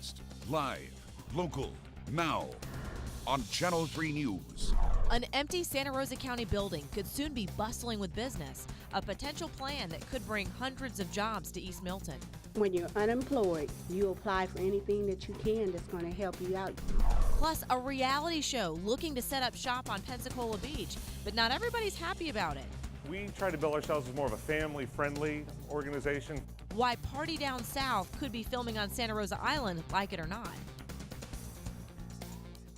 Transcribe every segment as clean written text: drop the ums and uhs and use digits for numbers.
Next, live, local, now, on Channel 3 News. An empty Santa Rosa County building could soon be bustling with business, a potential plan that could bring hundreds of jobs to East Milton. When you're unemployed, you apply for anything that you can that's going to help you out. Plus, a reality show looking to set up shop on Pensacola Beach, but not everybody's happy about it. We try to bill ourselves as more of a family-friendly organization. Why Party Down South could be filming on Santa Rosa Island, like it or not.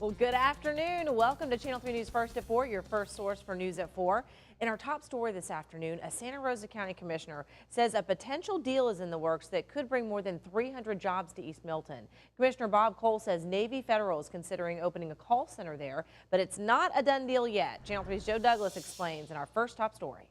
Well, good afternoon. Welcome to Channel 3 News First at 4, your first source for news at 4. In our top story this afternoon, a Santa Rosa County commissioner says a potential deal is in the works that could bring more than 300 jobs to East Milton. Commissioner Bob Cole says Navy Federal is considering opening a call center there, but it's not a done deal yet. Channel 3's Joe Douglas explains in our first top story.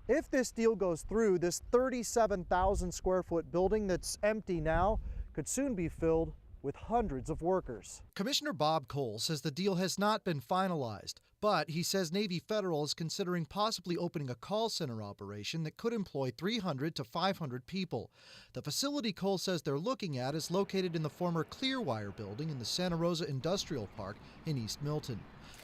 If this deal goes through, this 37,000 square foot building that's empty now could soon be filled with hundreds of workers. Commissioner Bob Cole says the deal has not been finalized, but he says Navy Federal is considering possibly opening a call center operation that could employ 300 to 500 people. The facility Cole says they're looking at is located in the former Clearwire building in the Santa Rosa Industrial Park in East Milton.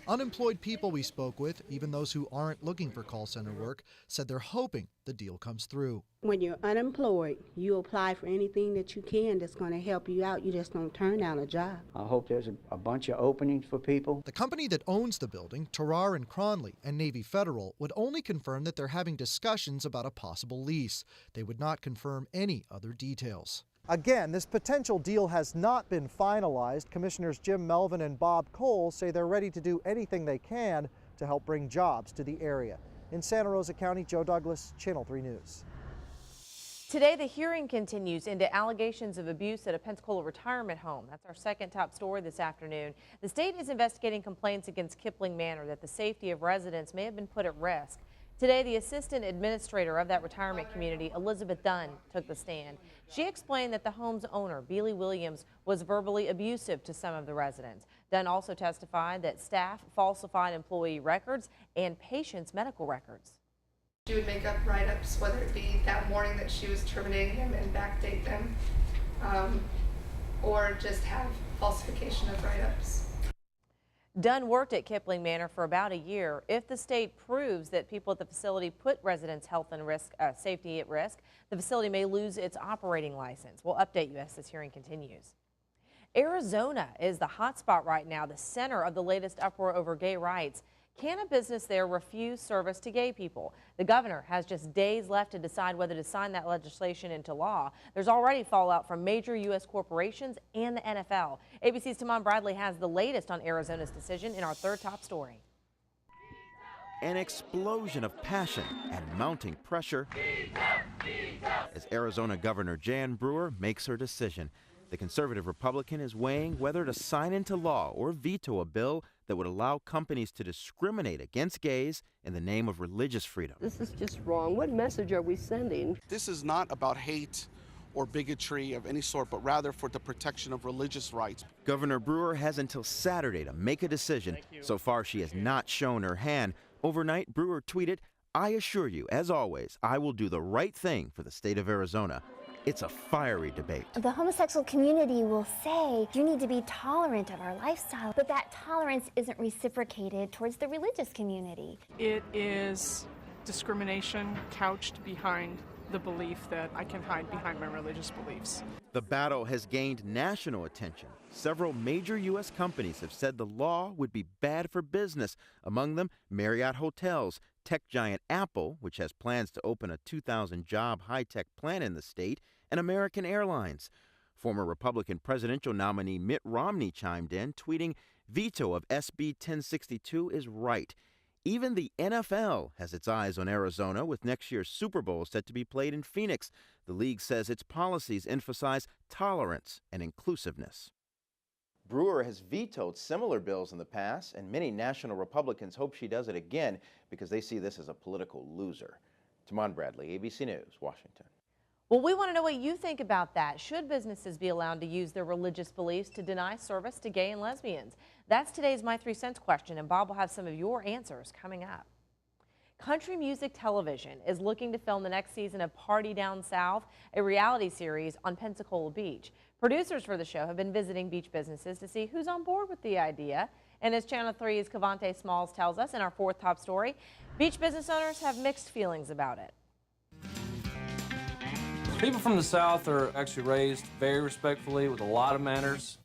Unemployed people we spoke with, even those who aren't looking for call center work, said they're hoping the deal comes through. When you're unemployed, you apply for anything that you can that's going to help you out. You just don't turn down a job. I hope there's a bunch of openings for people. The company that owns the building, Terrar and Cronley and Navy Federal, would only confirm that they're having discussions about a possible lease. They would not confirm any other details. Again, this potential deal has not been finalized. Commissioners Jim Melvin and Bob Cole say they're ready to do anything they can to help bring jobs to the area. In Santa Rosa County, Joe Douglas, Channel 3 News. Today, the hearing continues into allegations of abuse at a Pensacola retirement home. That's our second top story this afternoon. The state is investigating complaints against Kipling Manor that the safety of residents may have been put at risk. Today, the assistant administrator of that retirement community, Elizabeth Dunn, took the stand. She explained that the home's owner, Beely Williams, was verbally abusive to some of the residents. Dunn also testified that staff falsified employee records and patients' medical records. She would make up write-ups, whether it be that morning that she was terminating him and backdate them, or just have falsification of write-ups. Dunn worked at Kipling Manor for about a year. If the state proves that people at the facility put residents' health and safety at risk, the facility may lose its operating license. We'll update you as this hearing continues. Arizona is the hot spot right now, the center of the latest uproar over gay rights. Can a business there refuse service to gay people? The governor has just days left to decide whether to sign that legislation into law. There's already fallout from major U.S. corporations and the NFL. ABC's Tamon Bradley has the latest on Arizona's decision in our third top story. An explosion of passion and mounting pressure as Arizona Governor Jan Brewer makes her decision. The conservative Republican is weighing whether to sign into law or veto a bill that would allow companies to discriminate against gays in the name of religious freedom. This is just wrong. What message are we sending? This is not about hate or bigotry of any sort, but rather for the protection of religious rights. Governor Brewer has until Saturday to make a decision. So far, she has not shown her hand. Overnight, Brewer tweeted, "I assure you, as always, I will do the right thing for the state of Arizona." It's a fiery debate. The homosexual community will say you need to be tolerant of our lifestyle, but that tolerance isn't reciprocated towards the religious community. It is discrimination couched behind the belief that I can hide behind my religious beliefs. The battle has gained national attention. Several major U.S. companies have said the law would be bad for business. Among them, Marriott Hotels, tech giant Apple, which has plans to open a 2,000-job high-tech plant in the state, and American Airlines. Former Republican presidential nominee Mitt Romney chimed in, tweeting, "Veto of SB 1062 is right." Even the NFL has its eyes on Arizona, with next year's Super Bowl set to be played in Phoenix. The league says its policies emphasize tolerance and inclusiveness. Brewer has vetoed similar bills in the past, and many national Republicans hope she does it again because they see this as a political loser. Tamon Bradley, ABC News, Washington. Well, we want to know what you think about that. Should businesses be allowed to use their religious beliefs to deny service to gay and lesbians? That's today's My 3 Cents question, and Bob will have some of your answers coming up. Country Music Television is looking to film the next season of Party Down South, a reality series on Pensacola Beach. Producers for the show have been visiting beach businesses to see who's on board with the idea. And as Channel 3's Cavante Smalls tells us in our fourth top story, beach business owners have mixed feelings about it. People from the South are actually raised very respectfully with a lot of manners.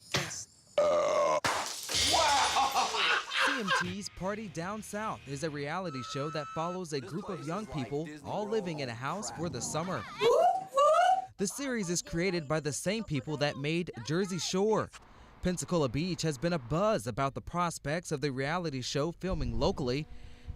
CMT's Party Down South is a reality show that follows a group of young people all living in a house for the summer. The series is created by the same people that made Jersey Shore. Pensacola Beach has been abuzz about the prospects of the reality show filming locally.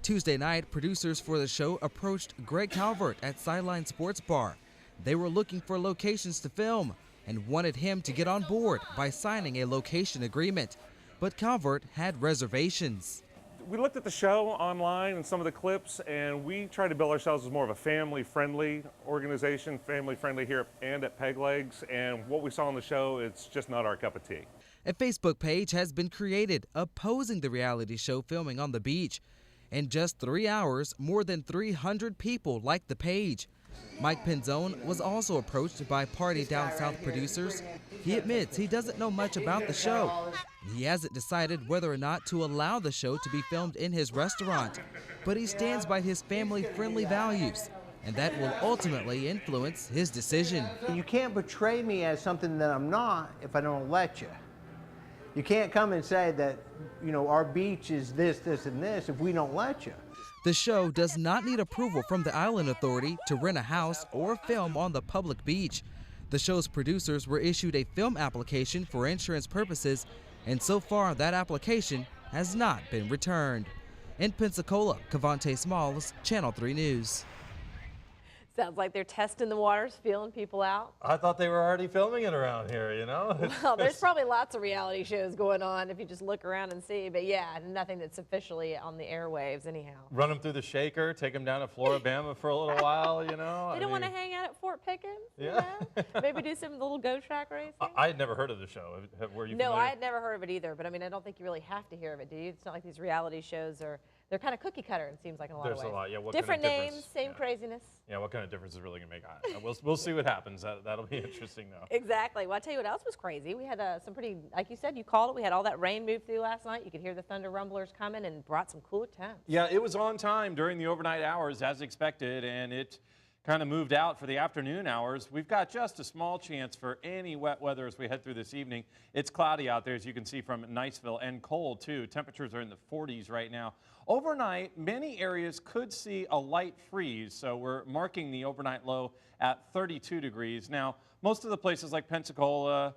Tuesday night, producers for the show approached Greg Calvert at Sideline Sports Bar. They were looking for locations to film and wanted him to get on board by signing a location agreement. But Calvert had reservations. We looked at the show online and some of the clips, and we try to bill ourselves as more of a family-friendly organization, family-friendly here and at Peg Legs, and what we saw on the show, it's just not our cup of tea. A Facebook page has been created opposing the reality show filming on the beach. In just 3 hours, more than 300 people liked the page. Mike Penzone was also approached by Party Down South producers. He admits he doesn't know much about the show. He hasn't decided whether or not to allow the show to be filmed in his restaurant, but he stands by his family-friendly values, and that will ultimately influence his decision. You can't portray me as something that I'm not if I don't let you. You can't come and say that, you know, our beach is this, this, and this if we don't let you. The show does not need approval from the Island Authority to rent a house or film on the public beach. The show's producers were issued a film application for insurance purposes, and so far that application has not been returned. In Pensacola, Cavante Smalls, Channel 3 News. Sounds like they're testing the waters, feeling people out. I thought they were already filming it around here, you know? Well, there's probably lots of reality shows going on if you just look around and see. But yeah, nothing that's officially on the airwaves anyhow. Run them through the shaker, take them down to Floribama for a little while, you know? They don't want to hang out at Fort Pickens? Yeah. You know? Maybe do some little go track racing? I had never heard of the show. Were you No, familiar? I had never heard of it either. But I mean, I don't think you really have to hear of it, do you? It's not like these reality shows are, they're kind of cookie cutter, it seems like, in a lot of ways. There's a lot, yeah. What different kind of names, same craziness. Yeah, what kind of difference is really going to make? We'll see what happens. That'll be interesting, though. Exactly. Well, I'll tell you what else was crazy. We had some pretty, like you said, you called it. We had all that rain move through last night. You could hear the thunder rumblers coming and brought some cooler temps. Yeah, it was on time during the overnight hours as expected, and it kind of moved out for the afternoon hours. We've got just a small chance for any wet weather as we head through this evening. It's cloudy out there, as you can see from Niceville, and cold, too. Temperatures are in the 40s right now. Overnight, many areas could see a light freeze, so we're marking the overnight low at 32 degrees. Now, most of the places like Pensacola,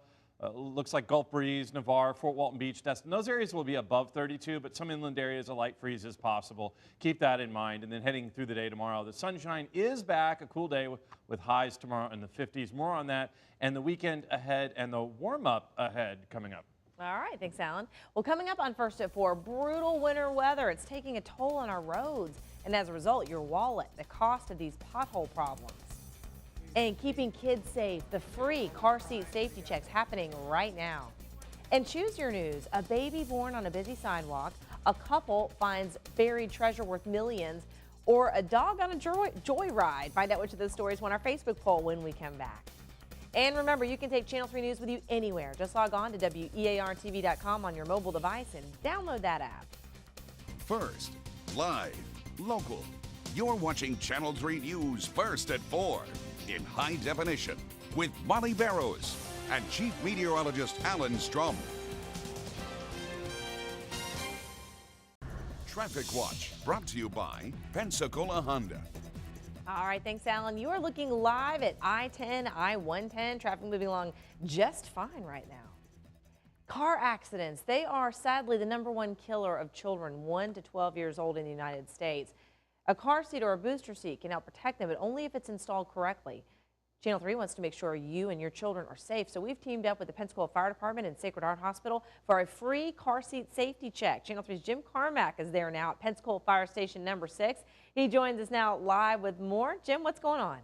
looks like Gulf Breeze, Navarre, Fort Walton Beach, those areas will be above 32, but some inland areas a light freeze is possible. Keep that in mind. And then heading through the day tomorrow, the sunshine is back, a cool day with highs tomorrow in the 50s. More on that and the weekend ahead and the warm-up ahead coming up. All right, thanks, Alan. Well, coming up on First at 4, brutal winter weather. It's taking a toll on our roads, and as a result, your wallet, the cost of these pothole problems. And keeping kids safe, the free car seat safety checks happening right now. And Choose Your News, a baby born on a busy sidewalk, a couple finds buried treasure worth millions, or a dog on a joyride. Find out which of those stories won our Facebook poll when we come back. And remember, you can take Channel 3 News with you anywhere. Just log on to WEARTV.com on your mobile device and download that app. First, live, local. You're watching Channel 3 News First at 4 in high definition with Molly Barrows and Chief Meteorologist Alan Strum. Traffic Watch brought to you by Pensacola Honda. All right, thanks, Alan. You are looking live at I-10, I-110. Traffic moving along just fine right now. Car accidents, they are sadly the #1 killer of children 1 to 12 years old in the United States. A car seat or a booster seat can help protect them, but only if it's installed correctly. Channel 3 wants to make sure you and your children are safe, so we've teamed up with the Pensacola Fire Department and Sacred Heart Hospital for a free car seat safety check. Channel 3's Jim Carmack is there now at Pensacola Fire Station number 6. He joins us now live with more. Jim, what's going on?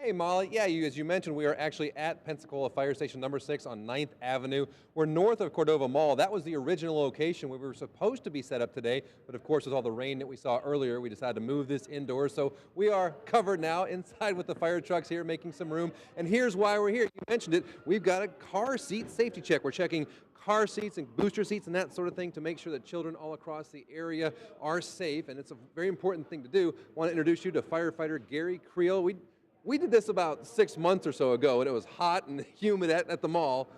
Hey Molly, yeah, as you mentioned, we are actually at Pensacola Fire Station number 6 on 9th Avenue. We're north of Cordova Mall. That was the original location where we were supposed to be set up today, but of course with all the rain that we saw earlier, we decided to move this indoors. So we are covered now inside with the fire trucks here, making some room. And here's why we're here. You mentioned it, we've got a car seat safety check. We're checking car seats and booster seats and that sort of thing to make sure that children all across the area are safe, and it's a very important thing to do. I want to introduce you to firefighter Gary Creel. We did this about 6 months or so ago, and it was hot and humid at the mall.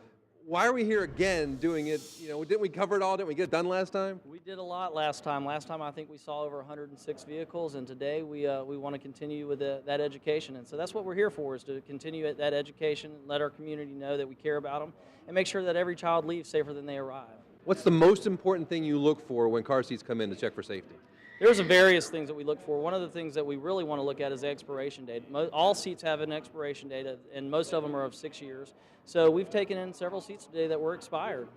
Why are we here again doing it? You know, didn't we cover it all? Didn't we get it done last time? We did a lot last time. Last time I think we saw over 106 vehicles, and today we want to continue with that education. And so that's what we're here for, is to continue that education, let our community know that we care about them, and make sure that every child leaves safer than they arrive. What's the most important thing you look for when car seats come in to check for safety? There's various things that we look for. One of the things that we really want to look at is the expiration date. All seats have an expiration date, and most of them are of 6 years. So we've taken in several seats today that were expired.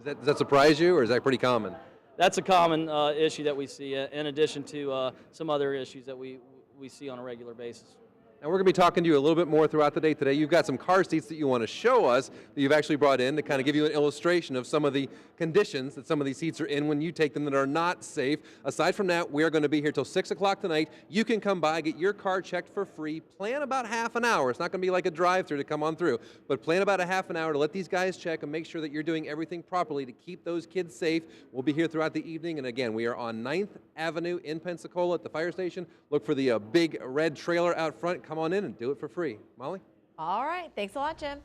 Does that surprise you, or is that pretty common? That's a common issue that we see, in addition to some other issues that we see on a regular basis. And we're going to be talking to you a little bit more throughout the day today. You've got some car seats that you want to show us that you've actually brought in to kind of give you an illustration of some of the conditions that some of these seats are in when you take them that are not safe. Aside from that, we are going to be here till 6 o'clock tonight. You can come by, get your car checked for free. Plan about half an hour. It's not going to be like a drive-through to come on through, but plan about a half an hour to let these guys check and make sure that you're doing everything properly to keep those kids safe. We'll be here throughout the evening. And again, we are on 9th Avenue in Pensacola at the fire station. Look for the big red trailer out front. Come on in and do it for free. Molly? All right. Thanks a lot, Jim.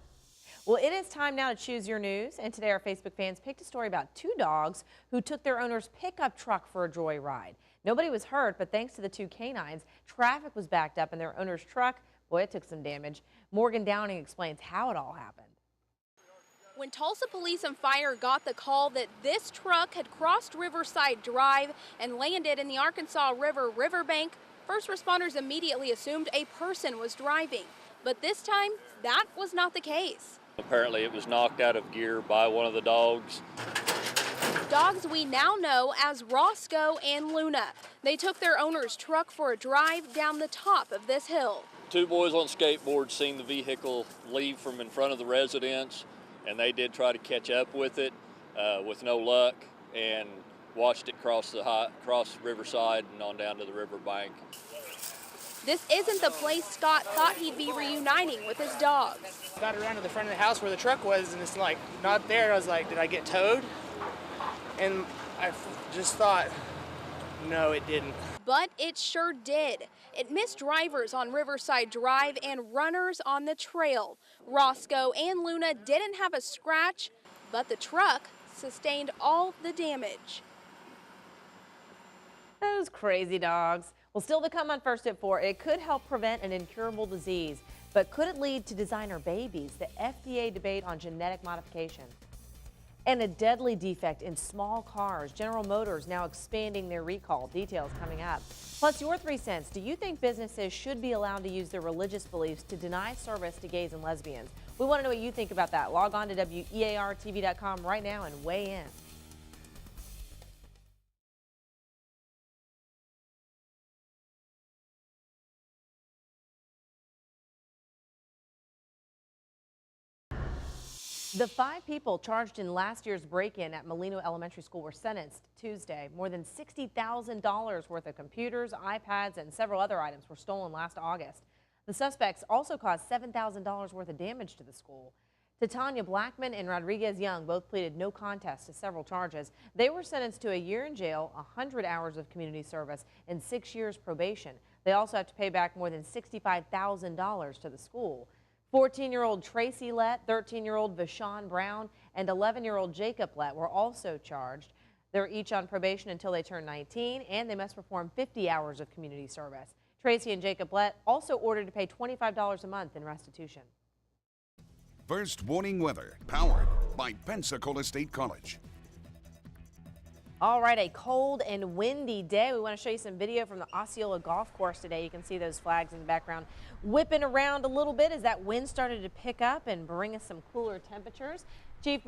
Well, it is time now to choose your news. And today our Facebook fans picked a story about 2 dogs who took their owner's pickup truck for a joyride. Nobody was hurt, but thanks to the 2 canines, traffic was backed up in their owner's truck. Boy, it took some damage. Morgan Downing explains how it all happened. When Tulsa Police and Fire got the call that this truck had crossed Riverside Drive and landed in the Arkansas River riverbank, first responders immediately assumed a person was driving. But this time, that was not the case. Apparently it was knocked out of gear by one of the dogs. Dogs we now know as Roscoe and Luna. They took their owner's truck for a drive down the top of this hill. 2 boys on skateboards seen the vehicle leave from in front of the residence, and they did try to catch up with it with no luck, and watched it cross Riverside and on down to the riverbank. This isn't the place Scott thought he'd be reuniting with his dogs. Got around to the front of the house where the truck was, and it's like not there. I was like, did I get towed? And I just thought, no, it didn't. But it sure did. It missed drivers on Riverside Drive and runners on the trail. Roscoe and Luna didn't have a scratch, but the truck sustained all the damage. Those crazy dogs. Well, still to come on First at 4, it could help prevent an incurable disease, but could it lead to designer babies? The FDA debate on genetic modification. And a deadly defect in small cars. General Motors now expanding their recall. Details coming up. Plus, your 3 cents. Do you think businesses should be allowed to use their religious beliefs to deny service to gays and lesbians? We want to know what you think about that. Log on to WEARTV.com right now and weigh in. The 5 people charged in last year's break-in at Molino Elementary School were sentenced Tuesday. More than $60,000 worth of computers, iPads, and several other items were stolen last August. The suspects also caused $7,000 worth of damage to the school. Titania Blackman and Rodriguez Young both pleaded no contest to several charges. They were sentenced to a year in jail, 100 hours of community service, and 6 years probation. They also have to pay back more than $65,000 to the school. 14-year-old Tracy Lett, 13-year-old Vashon Brown, and 11-year-old Jacob Lett were also charged. They're each on probation until they turn 19, and they must perform 50 hours of community service. Tracy and Jacob Lett also ordered to pay $25 a month in restitution. First warning weather, powered by Pensacola State College. All right, a cold and windy day. We want to show you some video from the Osceola Golf Course today. You can see those flags in the background whipping around a little bit as that wind started to pick up and bring us some cooler temperatures. Chief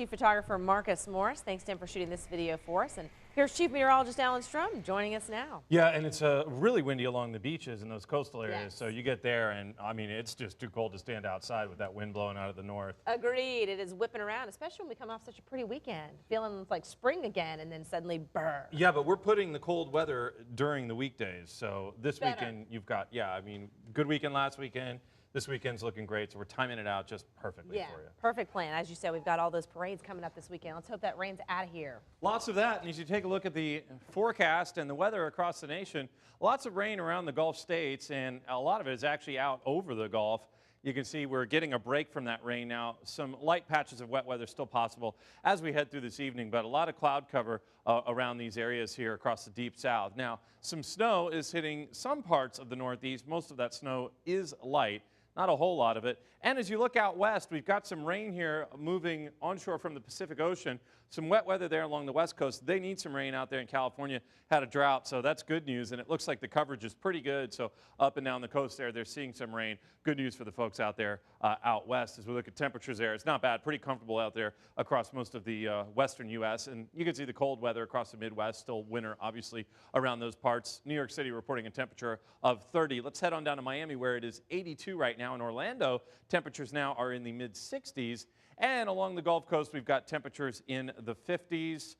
photographer Marcus Morris, thanks to him for shooting this video for us. And Here's Chief Meteorologist Alan Strum joining us now. Yeah, and it's really windy along the beaches in those coastal areas. Yes. So you get there, and I mean, it's just too cold to stand outside with that wind blowing out of the north. Agreed. It is whipping around, especially when we come off such a pretty weekend. Feeling like spring again, and then suddenly burr. Yeah, but we're putting the cold weather during the weekdays. So this Better. weekend, you've got, yeah, I mean, good weekend last weekend. This weekend's looking great, so we're timing it out just perfectly for you. Perfect plan. As you said, we've got all those parades coming up this weekend. Let's hope that rain's out of here. Lots of that, and as you take a look at the forecast and the weather across the nation, lots of rain around the Gulf states, and a lot of it is actually out over the Gulf. You can see we're getting a break from that rain now. Some light patches of wet weather still possible as we head through this evening, but a lot of cloud cover around these areas here across the deep south. Now, some snow is hitting some parts of the Northeast. Most of that snow is light. Not a whole lot of it. And as you look out west, we've got some rain here moving onshore from the Pacific Ocean. Some wet weather there along the west coast. They need some rain out there in California. Had a drought, so that's good news. And it looks like the coverage is pretty good. So up and down the coast there, they're seeing some rain. Good news for the folks out there out west. As we look at temperatures there, it's not bad. Pretty comfortable out there across most of the western U.S. And you can see the cold weather across the Midwest. Still winter, obviously, around those parts. New York City reporting a temperature of 30. Let's head on down to Miami, where it is 82 right now. In Orlando, temperatures now are in the mid-60s. And along the Gulf Coast, we've got temperatures in the 50s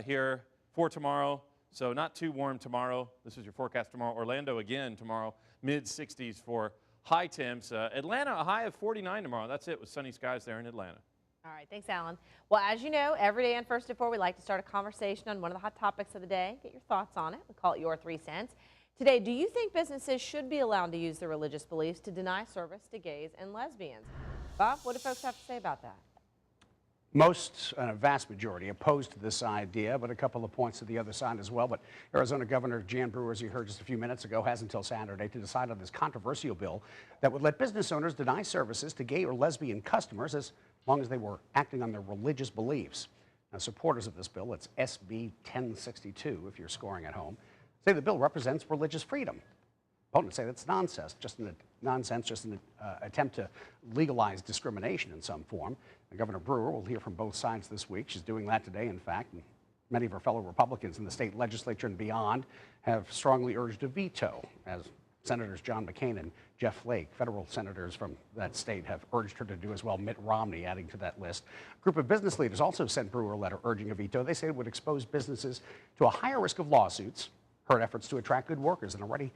here for tomorrow. So not too warm tomorrow. This is your forecast tomorrow. Orlando again tomorrow, mid-60s for high temps. Atlanta, a high of 49 tomorrow. That's it with sunny skies there in Atlanta. All right, thanks, Alan. Well, as you know, every day on First at 4, we like to start a conversation on one of the hot topics of the day. Get your thoughts on it. We call it Your 3 Cents. Today, do you think businesses should be allowed to use their religious beliefs to deny service to gays and lesbians? Bob, what do folks have to say about that? Most, a vast majority, opposed to this idea, but a couple of points to the other side as well. But Arizona Governor Jan Brewer, as you heard just a few minutes ago, has until Saturday to decide on this controversial bill that would let business owners deny services to gay or lesbian customers as long as they were acting on their religious beliefs. Now, supporters of this bill, it's SB 1062 if you're scoring at home, say the bill represents religious freedom. Opponents say that's nonsense, just an attempt to legalize discrimination in some form. And Governor Brewer will hear from both sides this week. She's doing that today, in fact. And many of her fellow Republicans in the state legislature and beyond have strongly urged a veto, as Senators John McCain and Jeff Flake, federal senators from that state, have urged her to do as well. Mitt Romney adding to that list. A group of business leaders also sent Brewer a letter urging a veto. They say it would expose businesses to a higher risk of lawsuits, hurt efforts to attract good workers, and already,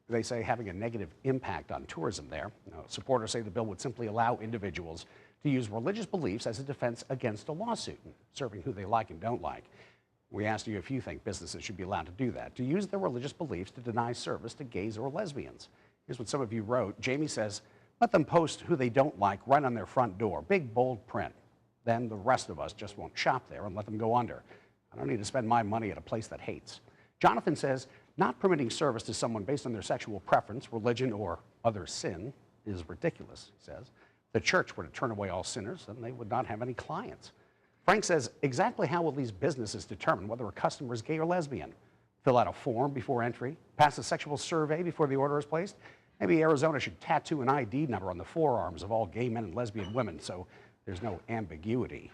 they say, having a negative impact on tourism there. Now, supporters say the bill would simply allow individuals to use religious beliefs as a defense against a lawsuit, serving who they like and don't like. We asked you if you think businesses should be allowed to do that, to use their religious beliefs to deny service to gays or lesbians. Here's what some of you wrote. Jamie says, let them post who they don't like right on their front door, big bold print. Then the rest of us just won't shop there and let them go under. I don't need to spend my money at a place that hates. Jonathan says, not permitting service to someone based on their sexual preference, religion, or other sin is ridiculous, he says. If the church were to turn away all sinners, then they would not have any clients. Frank says, exactly how will these businesses determine whether a customer is gay or lesbian? Fill out a form before entry? Pass a sexual survey before the order is placed? Maybe Arizona should tattoo an ID number on the forearms of all gay men and lesbian women so there's no ambiguity.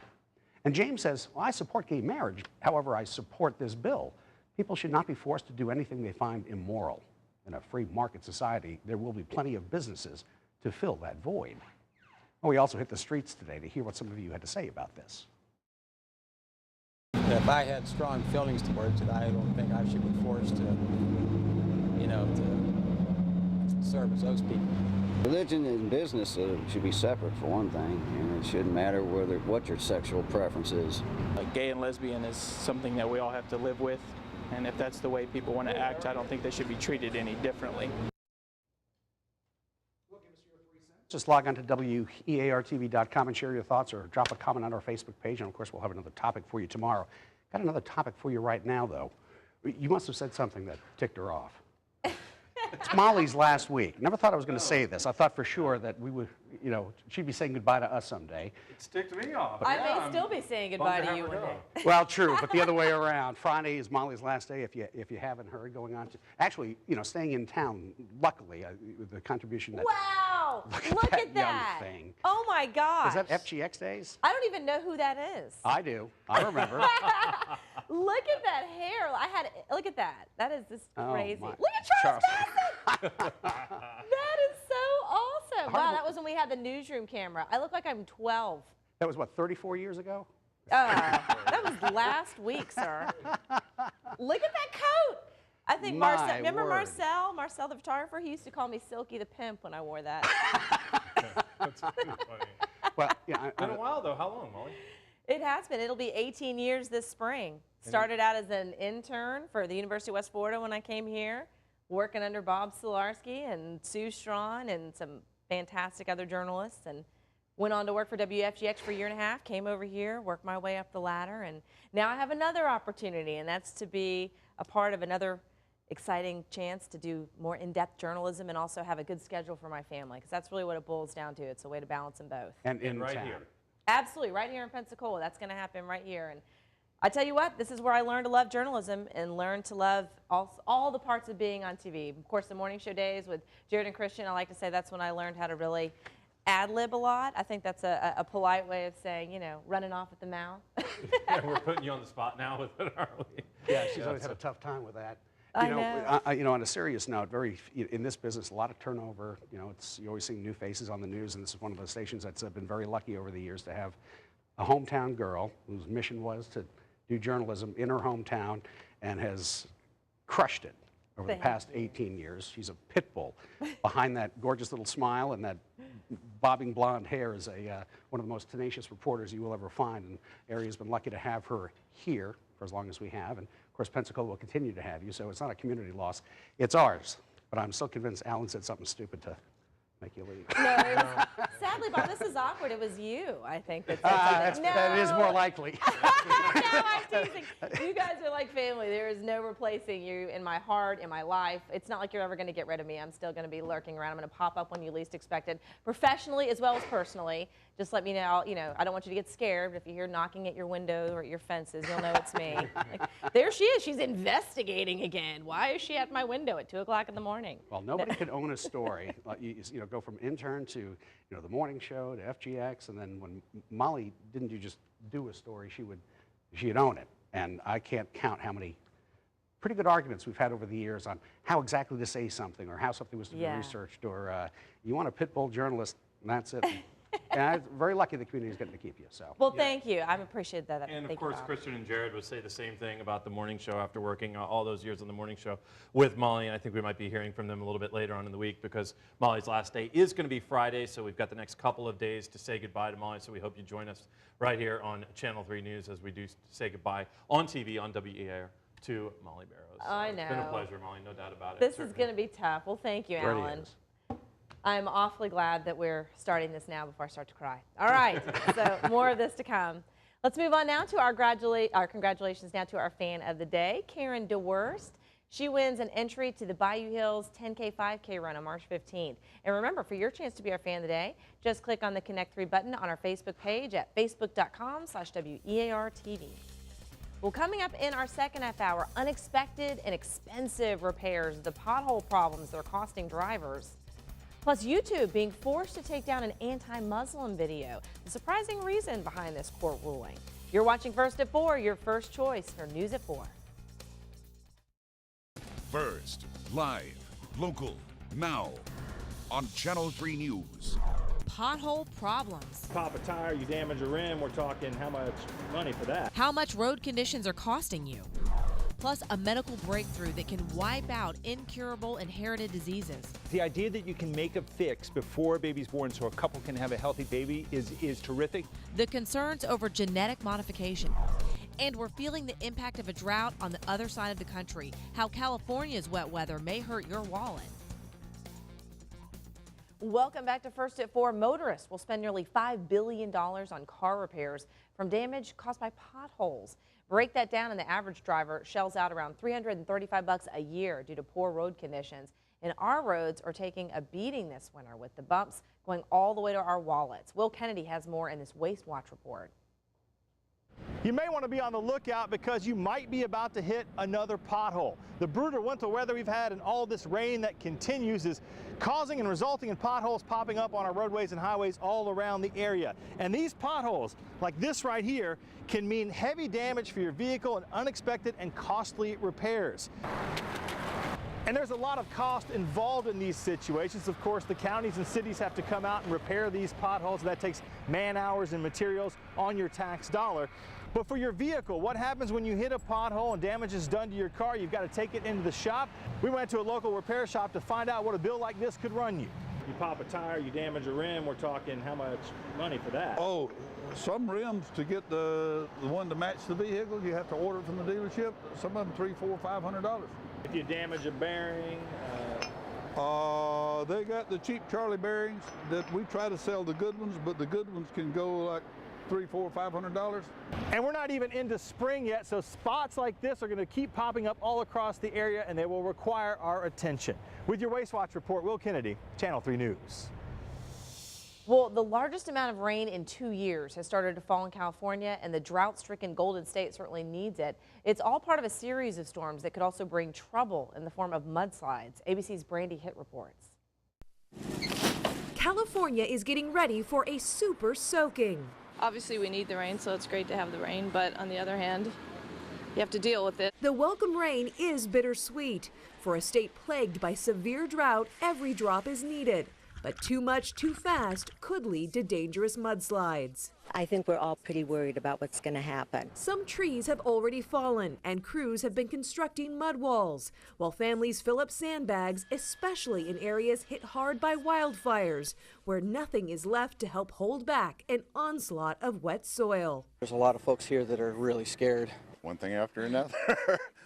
And James says, well, I support gay marriage. However, I support this bill. People should not be forced to do anything they find immoral. In a free market society, there will be plenty of businesses to fill that void. Well, we also hit the streets today to hear what some of you had to say about this. If I had strong feelings towards it, I don't think I should be forced to, to service those people. Religion and business should be separate for one thing, and it shouldn't matter what your sexual preference is. Gay and lesbian is something that we all have to live with, and if that's the way people want to act, I don't think they should be treated any differently. Just log on to WEARTV.com and share your thoughts or drop a comment on our Facebook page. And, of course, we'll have another topic for you tomorrow. Got another topic for you right now, though. You must have said something that ticked her off. It's Molly's last week. Never thought I was going to say this. I thought for sure that we would, you know, she'd be saying goodbye to us someday. It's ticked me off. I may still be saying goodbye to you one day. Well, true, but the other way around. Friday is Molly's last day. If you haven't heard, going on to actually, you know, staying in town. Luckily, the contribution that wow, look at that young thing. Oh my gosh, Is that FGX days? I don't even know who that is. I do. I remember. Look at that hair. Look at that. That is just crazy. My. Look at Charles Bassett. That is so awesome. Wow, that was when we had the newsroom camera. I look like I'm 12. That was what, 34 years ago? That was last week, sir. Look at that coat. I think Marcel, remember Marcel? Marcel the photographer? He used to call me Silky the Pimp when I wore that. That's pretty funny. Well, yeah, been a while though. How long, Molly? It has been. It'll be 18 years this spring. Started out as an intern for the University of West Florida when I came here, working under Bob Solarski and Sue Strawn and some fantastic other journalists, and went on to work for WFGX for a year and a half, came over here, worked my way up the ladder, and now I have another opportunity, and that's to be a part of another exciting chance to do more in-depth journalism and also have a good schedule for my family, because that's really what it boils down to. It's a way to balance them both. And in right town. here. Absolutely, right here in Pensacola. That's going to happen right here. And I tell you what, this is where I learned to love journalism and learned to love all the parts of being on TV. Of course, the morning show days with Jared and Christian, I like to say that's when I learned how to really ad-lib a lot. I think that's a polite way of saying, you know, running off at the mouth. Yeah, we're putting you on the spot now with it, aren't we? Yeah, she's always had a tough time with that. I know. You know, on a serious note, in this business, a lot of turnover. You know, you're always seeing new faces on the news, and this is one of those stations that's been very lucky over the years to have a hometown girl whose mission was to do journalism in her hometown and has crushed it over the past 18 years. She's a pit bull. Behind that gorgeous little smile and that bobbing blonde hair is one of the most tenacious reporters you will ever find, and Area's been lucky to have her here for as long as we have. And of course, Pensacola will continue to have you, so it's not a community loss. It's ours. But I'm still convinced Alan said something stupid to make you leave. No, sadly, Bob, this is awkward. It was you, I think, that said something. That is more likely. No, I'm teasing. You guys are like family. There is no replacing you in my heart, in my life. It's not like you're ever going to get rid of me. I'm still going to be lurking around. I'm going to pop up when you least expect it, professionally as well as personally. Just let me know, I don't want you to get scared, but if you hear knocking at your window or at your fences, you'll know it's me. Like, there she is. She's investigating again. Why is she at my window at 2 o'clock in the morning? Well, nobody could own a story. You know, go from intern to, the morning show to FGX, and then when Molly didn't just do a story, she'd own it. And I can't count how many pretty good arguments we've had over the years on how exactly to say something or how something was to be researched, or you want a pit bull journalist, and that's it. And I'm very lucky the community is getting to keep you. So. Well, thank you. I appreciate that. And thank of course, you, Christian and Jared would say the same thing about the morning show after working all those years on the morning show with Molly. And I think we might be hearing from them a little bit later on in the week, because Molly's last day is going to be Friday. So we've got the next couple of days to say goodbye to Molly. So we hope you join us right here on Channel 3 News as we do say goodbye on TV on WEAR to Molly Barrows. I know. It's been a pleasure, Molly. No doubt about it. This is going to be tough. Well, thank you, Alan. I'm awfully glad that we're starting this now before I start to cry. All right, so more of this to come. Let's move on now to our congratulations now to our fan of the day, Karen DeWurst. She wins an entry to the Bayou Hills 10K 5K run on March 15th. And remember, for your chance to be our fan of the day, just click on the Connect 3 button on our Facebook page at facebook.com/WEARTV. Well, coming up in our second half hour, unexpected and expensive repairs, the pothole problems that are costing drivers. Plus, YouTube being forced to take down an anti-Muslim video. The surprising reason behind this court ruling. You're watching First at 4, your first choice for News at 4. First, live, local, now, on Channel 3 News. Pothole problems. Pop a tire, you damage a rim, we're talking how much money for that? How much road conditions are costing you. Plus, a medical breakthrough that can wipe out incurable inherited diseases. The idea that you can make a fix before a baby's born so a couple can have a healthy baby is terrific. The concerns over genetic modification. And we're feeling the impact of a drought on the other side of the country. How California's wet weather may hurt your wallet. Welcome back to First at 4. Motorists will spend nearly $5 billion on car repairs from damage caused by potholes. Break that down, and the average driver shells out around $335 a year due to poor road conditions. And our roads are taking a beating this winter, with the bumps going all the way to our wallets. Will Kennedy has more in this Waste Watch report. You may want to be on the lookout because you might be about to hit another pothole. The brutal winter weather we've had and all this rain that continues is causing and resulting in potholes popping up on our roadways and highways all around the area. And these potholes, like this right here, can mean heavy damage for your vehicle and unexpected and costly repairs. And there's a lot of cost involved in these situations. Of course, the counties and cities have to come out and repair these potholes. That takes man hours and materials on your tax dollar. But for your vehicle, what happens when you hit a pothole and damage is done to your car? You've got to take it into the shop. We went to a local repair shop to find out what a bill like this could run you. You pop a tire, you damage a rim, we're talking how much money for that? Oh, some rims, to get the one to match the vehicle, you have to order it from the dealership. Some of them $300, $400, $500. If you damage a bearing? They got the cheap Charlie bearings that we try to sell the good ones, but the good ones can go like $300, $400, $500. And we're not even into spring yet, so spots like this are going to keep popping up all across the area, and they will require our attention. With your Waste Watch report, Will Kennedy, Channel 3 News. Well, the largest amount of rain in 2 years has started to fall in California, and the drought-stricken Golden State certainly needs it. It's all part of a series of storms that could also bring trouble in the form of mudslides. ABC's Brandy Hitt reports. California is getting ready for a super soaking. Obviously, we need the rain, so it's great to have the rain, but on the other hand, you have to deal with it. The welcome rain is bittersweet. For a state plagued by severe drought, every drop is needed. But too much too fast could lead to dangerous mudslides. I think we're all pretty worried about what's going to happen. Some trees have already fallen, and crews have been constructing mud walls, while families fill up sandbags, especially in areas hit hard by wildfires, where nothing is left to help hold back an onslaught of wet soil. There's a lot of folks here that are really scared. One thing after another.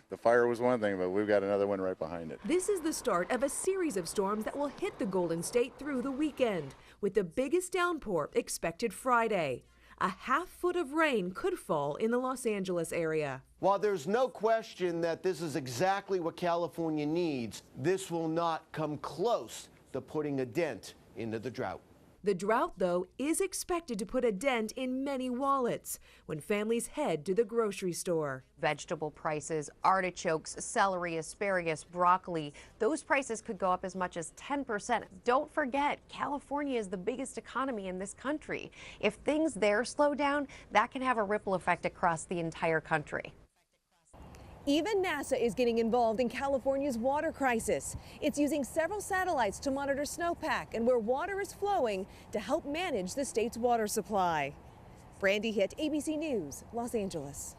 The fire was one thing, but we've got another one right behind it. This is the start of a series of storms that will hit the Golden State through the weekend, with the biggest downpour expected Friday. A half foot of rain could fall in the Los Angeles area. While there's no question that this is exactly what California needs, this will not come close to putting a dent into the drought. The drought, though, is expected to put a dent in many wallets when families head to the grocery store. Vegetable prices, artichokes, celery, asparagus, broccoli, those prices could go up as much as 10%. Don't forget, California is the biggest economy in this country. If things there slow down, that can have a ripple effect across the entire country. Even NASA is getting involved in California's water crisis. It's using several satellites to monitor snowpack and where water is flowing to help manage the state's water supply. Brandy Hitt, ABC News, Los Angeles.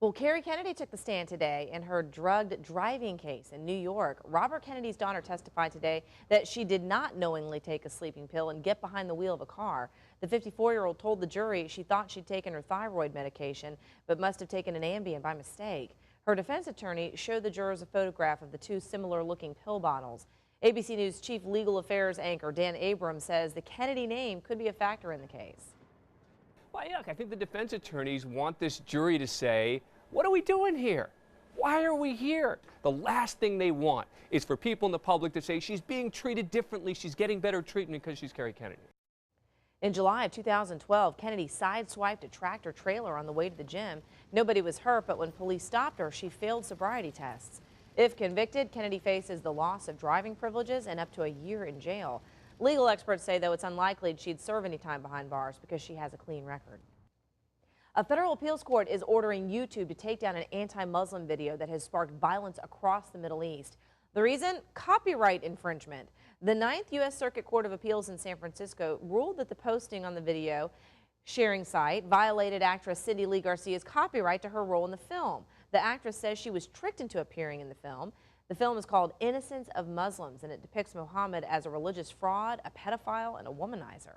Well, Carrie Kennedy took the stand today in her drugged driving case in New York. Robert Kennedy's daughter testified today that she did not knowingly take a sleeping pill and get behind the wheel of a car. The 54-year-old told the jury she thought she'd taken her thyroid medication, but must have taken an Ambien by mistake. Her defense attorney showed the jurors a photograph of the two similar-looking pill bottles. ABC News Chief Legal Affairs anchor Dan Abrams says the Kennedy name could be a factor in the case. Well, look, I think the defense attorneys want this jury to say, what are we doing here? Why are we here? The last thing they want is for people in the public to say she's being treated differently, she's getting better treatment because she's Carrie Kennedy. In July of 2012, Kennedy sideswiped a tractor trailer on the way to the gym. Nobody was hurt, but when police stopped her, she failed sobriety tests. If convicted, Kennedy faces the loss of driving privileges and up to a year in jail. Legal experts say, though, it's unlikely she'd serve any time behind bars because she has a clean record. A federal appeals court is ordering YouTube to take down an anti-Muslim video that has sparked violence across the Middle East. The reason? Copyright infringement. The 9th U.S. Circuit Court of Appeals in San Francisco ruled that the posting on the video sharing site violated actress Cindy Lee Garcia's copyright to her role in the film. The actress says she was tricked into appearing in the film. The film is called Innocence of Muslims, and it depicts Muhammad as a religious fraud, a pedophile, and a womanizer.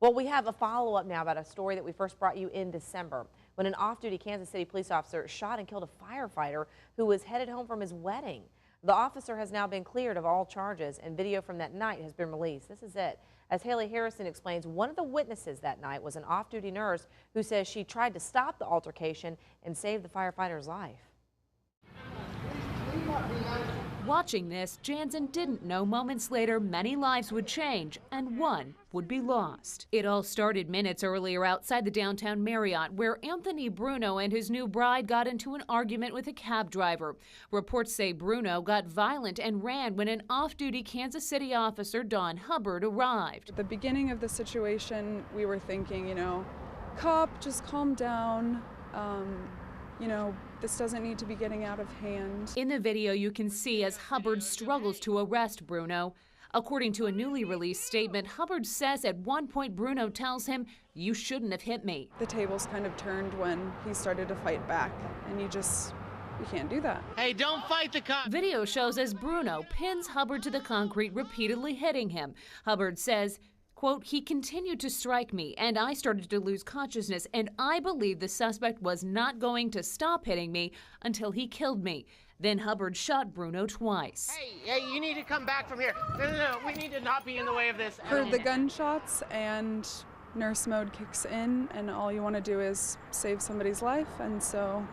Well, we have a follow-up now about a story that we first brought you in December, when an off-duty Kansas City police officer shot and killed a firefighter who was headed home from his wedding. The officer has now been cleared of all charges, and video from that night has been released. This is it. As Haley Harrison explains, one of the witnesses that night was an off-duty nurse who says she tried to stop the altercation and save the firefighter's life. Watching this, Jansen didn't know moments later many lives would change and one would be lost. It all started minutes earlier outside the downtown Marriott, where Anthony Bruno and his new bride got into an argument with a cab driver. Reports say Bruno got violent and ran when an off-duty Kansas City officer, Don Hubbard, arrived. At the beginning of the situation, we were thinking, cop, just calm down. This doesn't need to be getting out of hand. In the video, you can see as Hubbard struggles to arrest Bruno. According to a newly released statement, Hubbard says at one point Bruno tells him, "You shouldn't have hit me." The tables kind of turned when he started to fight back, and you can't do that. Hey, don't fight the cop. Video shows as Bruno pins Hubbard to the concrete, repeatedly hitting him. Hubbard says, quote, "He continued to strike me and I started to lose consciousness and I believed the suspect was not going to stop hitting me until he killed me." Then Hubbard shot Bruno twice. Hey, you need to come back from here. No, we need to not be in the way of this. Heard the gunshots and nurse mode kicks in and all you want to do is save somebody's life, and so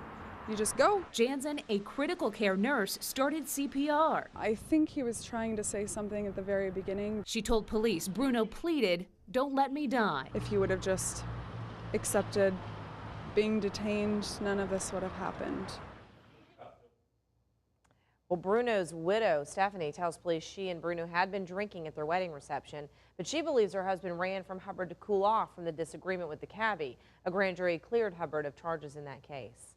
you just go. Jansen, a critical care nurse, started CPR. I think he was trying to say something at the very beginning. She told police Bruno pleaded, "Don't let me die." If he would have just accepted being detained, none of this would have happened. Well, Bruno's widow, Stephanie, tells police she and Bruno had been drinking at their wedding reception, but she believes her husband ran from Hubbard to cool off from the disagreement with the cabbie. A grand jury cleared Hubbard of charges in that case.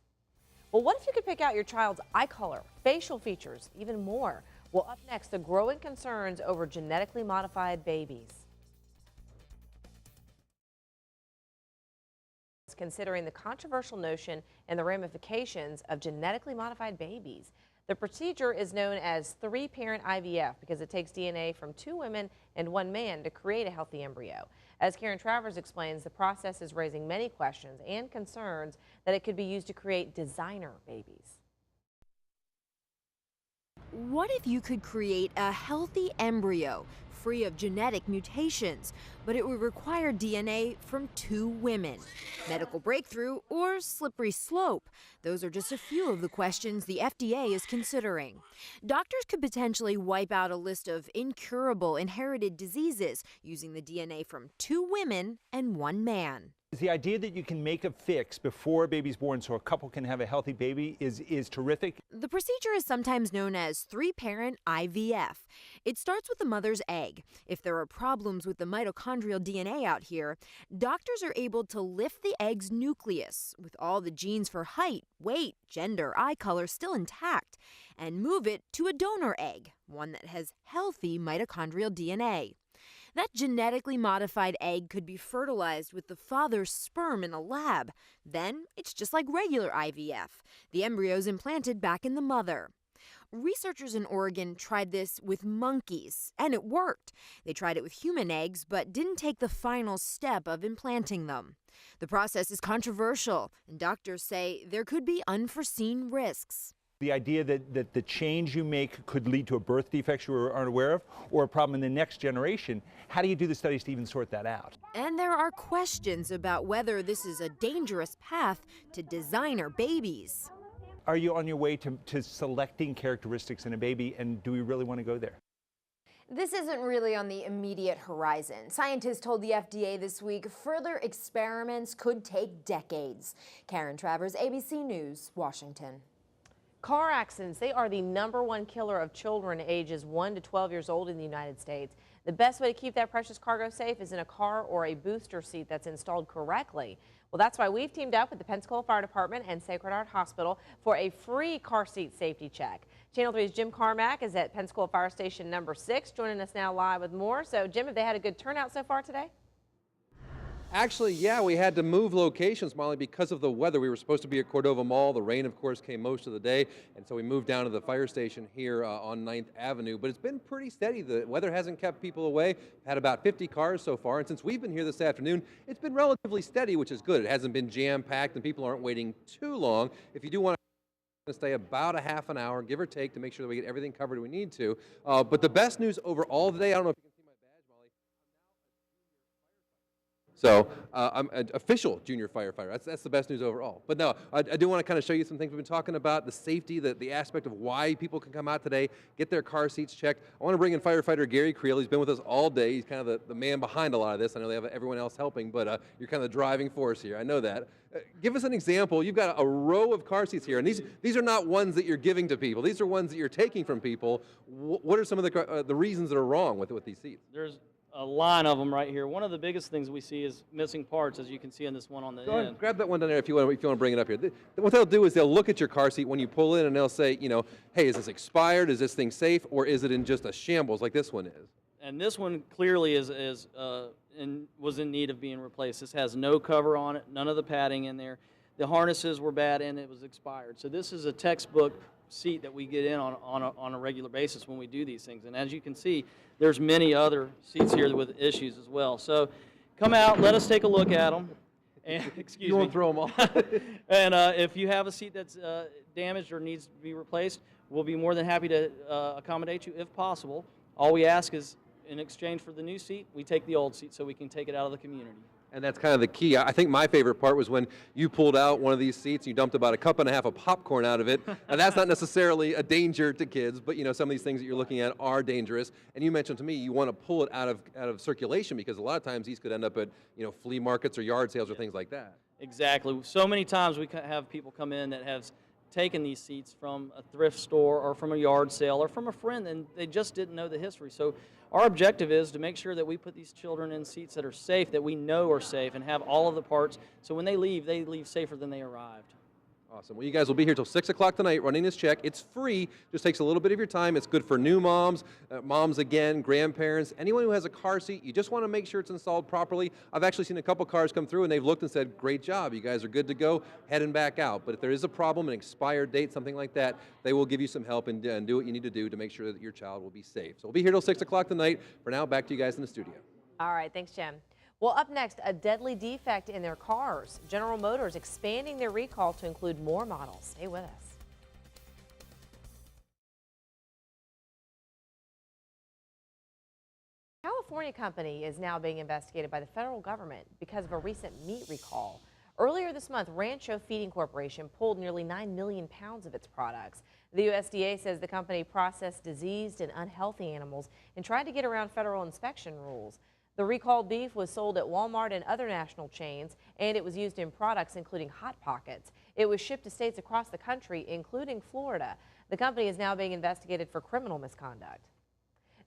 Well, what if you could pick out your child's eye color, facial features, even more? Well, up next, the growing concerns over genetically modified babies. Considering the controversial notion and the ramifications of genetically modified babies. The procedure is known as three-parent IVF because it takes DNA from 2 women and 1 man to create a healthy embryo. As Karen Travers explains, the process is raising many questions and concerns that it could be used to create designer babies. What if you could create a healthy embryo free of genetic mutations, but it would require DNA from 2 women? Medical breakthrough or slippery slope? Those are just a few of the questions the FDA is considering. Doctors could potentially wipe out a list of incurable inherited diseases using the DNA from 2 women and 1 man. The idea that you can make a fix before a baby's born so a couple can have a healthy baby is terrific. The procedure is sometimes known as three-parent IVF. It starts with the mother's egg. If there are problems with the mitochondrial DNA out here, doctors are able to lift the egg's nucleus with all the genes for height, weight, gender, eye color still intact, and move it to a donor egg, one that has healthy mitochondrial DNA. That genetically modified egg could be fertilized with the father's sperm in a lab. Then it's just like regular IVF. The embryo's implanted back in the mother. Researchers in Oregon tried this with monkeys, and it worked. They tried it with human eggs, but didn't take the final step of implanting them. The process is controversial, and doctors say there could be unforeseen risks. The idea that the change you make could lead to a birth defect you aren't aware of, or a problem in the next generation. How do you do the studies to even sort that out? And there are questions about whether this is a dangerous path to designer babies. Are you on your way to selecting characteristics in a baby, and do we really want to go there? This isn't really on the immediate horizon. Scientists told the FDA this week further experiments could take decades. Karen Travers, ABC News, Washington. Car accidents, they are the #1 killer of children ages 1 to 12 years old in the United States. The best way to keep that precious cargo safe is in a car or a booster seat that's installed correctly. Well, that's why we've teamed up with the Pensacola Fire Department and Sacred Heart Hospital for a free car seat safety check. Channel 3's Jim Carmack is at Pensacola Fire Station number 6, joining us now live with more. So, Jim, have they had a good turnout so far today? Actually, yeah, we had to move locations, Molly, because of the weather. We were supposed to be at Cordova Mall. The rain, of course, came most of the day, and so we moved down to the fire station here on 9th Avenue. But it's been pretty steady. The weather hasn't kept people away. Had about 50 cars so far, and since we've been here this afternoon, it's been relatively steady, which is good. It hasn't been jam-packed, and people aren't waiting too long. If you do want to stay about a half an hour, give or take, to make sure that we get everything covered we need to. But the best news over all the day, I don't know if you can see my badge, Molly. So I'm an official junior firefighter. That's the best news overall. But no, I do want to kind of show you some things we've been talking about, the safety, the aspect of why people can come out today, get their car seats checked. I want to bring in firefighter Gary Creel. He's been with us all day. He's kind of the man behind a lot of this. I know they have everyone else helping, but you're kind of the driving force here. I know that. Give us an example. You've got a row of car seats here, and these are not ones that you're giving to people. These are ones that you're taking from people. What are some of the reasons that are wrong with these seats? There's a line of them right here. One of the biggest things we see is missing parts, as you can see on this one on the Go end. ahead, grab that one down there if you want to bring it up here. What they'll do is they'll look at your car seat when you pull in, and they'll say, you know, hey, is this expired? Is this thing safe? Or is it in just a shambles like this one is? And this one clearly was in need of being replaced. This has no cover on it, none of the padding in there. The harnesses were bad and it was expired. So this is a textbook seat that we get in on a regular basis when we do these things. And as you can see, there's many other seats here with issues as well. So come out, let us take a look at them. And, excuse me. You won't throw them all. And if you have a seat that's damaged or needs to be replaced, we'll be more than happy to accommodate you if possible. All we ask is, in exchange for the new seat, we take the old seat so we can take it out of the community. And that's kind of the key. I think my favorite part was when you pulled out one of these seats, you dumped about 1.5 cups of popcorn out of it. And that's not necessarily a danger to kids, but you know, some of these things that you're looking at are dangerous. And you mentioned to me you want to pull it out of circulation because a lot of times these could end up at, you know, flea markets or yard sales or things like that. Exactly. So many times we have people come in that have taken these seats from a thrift store or from a yard sale or from a friend, and they just didn't know the history. So our objective is to make sure that we put these children in seats that are safe, that we know are safe, and have all of the parts, so when they leave safer than they arrived. Awesome. Well, you guys will be here till 6 o'clock tonight running this check. It's free. Just takes a little bit of your time. It's good for new moms, moms again, grandparents, anyone who has a car seat. You just want to make sure it's installed properly. I've actually seen a couple cars come through and they've looked and said, great job. You guys are good to go, heading back out. But if there is a problem, an expired date, something like that, they will give you some help and do what you need to do to make sure that your child will be safe. So we'll be here till 6 o'clock tonight. For now, back to you guys in the studio. All right. Thanks, Jim. Well, up next, a deadly defect in their cars. General Motors expanding their recall to include more models. Stay with us. A California company is now being investigated by the federal government because of a recent meat recall. Earlier this month, Rancho Feeding Corporation pulled nearly 9 million pounds of its products. The USDA says the company processed diseased and unhealthy animals and tried to get around federal inspection rules. The recalled beef was sold at Walmart and other national chains, and it was used in products including Hot Pockets. It was shipped to states across the country, including Florida. The company is now being investigated for criminal misconduct.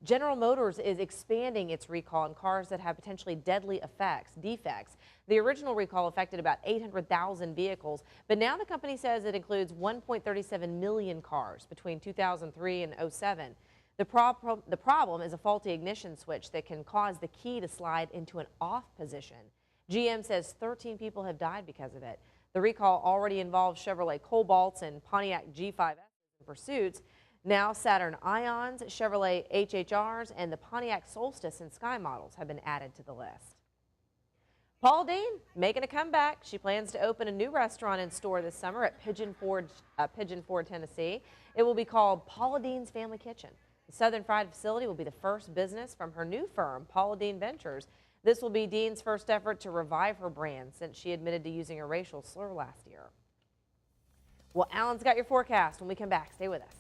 General Motors is expanding its recall on cars that have potentially deadly defects. The original recall affected about 800,000 vehicles, but now the company says it includes 1.37 million cars between 2003 and 2007. The problem is a faulty ignition switch that can cause the key to slide into an off position. GM says 13 people have died because of it. The recall already involves Chevrolet Cobalts and Pontiac G5s and Pursuits. Now Saturn Ions, Chevrolet HHRs, and the Pontiac Solstice and Sky models have been added to the list. Paula Deen making a comeback. She plans to open a new restaurant and store this summer at Pigeon Forge, Tennessee. It will be called Paula Deen's Family Kitchen. The Southern Fried facility will be the first business from her new firm, Paula Deen Ventures. This will be Deen's first effort to revive her brand since she admitted to using a racial slur last year. Well, Alan's got your forecast. When we come back, stay with us.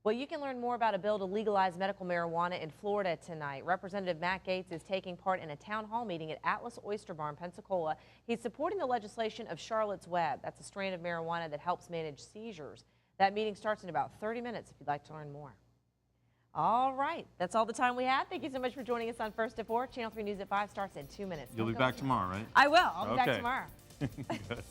Well, you can learn more about a bill to legalize medical marijuana in Florida tonight. Representative Matt Gaetz is taking part in a town hall meeting at Atlas Oyster Bar, Pensacola. He's supporting the legislation of Charlotte's Web. That's a strain of marijuana that helps manage seizures. That meeting starts in about 30 minutes if you'd like to learn more. All right, that's all the time we have. Thank you so much for joining us on First at 4. Channel 3 News at 5 starts in 2 minutes. You'll be back tomorrow, right? I will. I'll be back tomorrow. Good.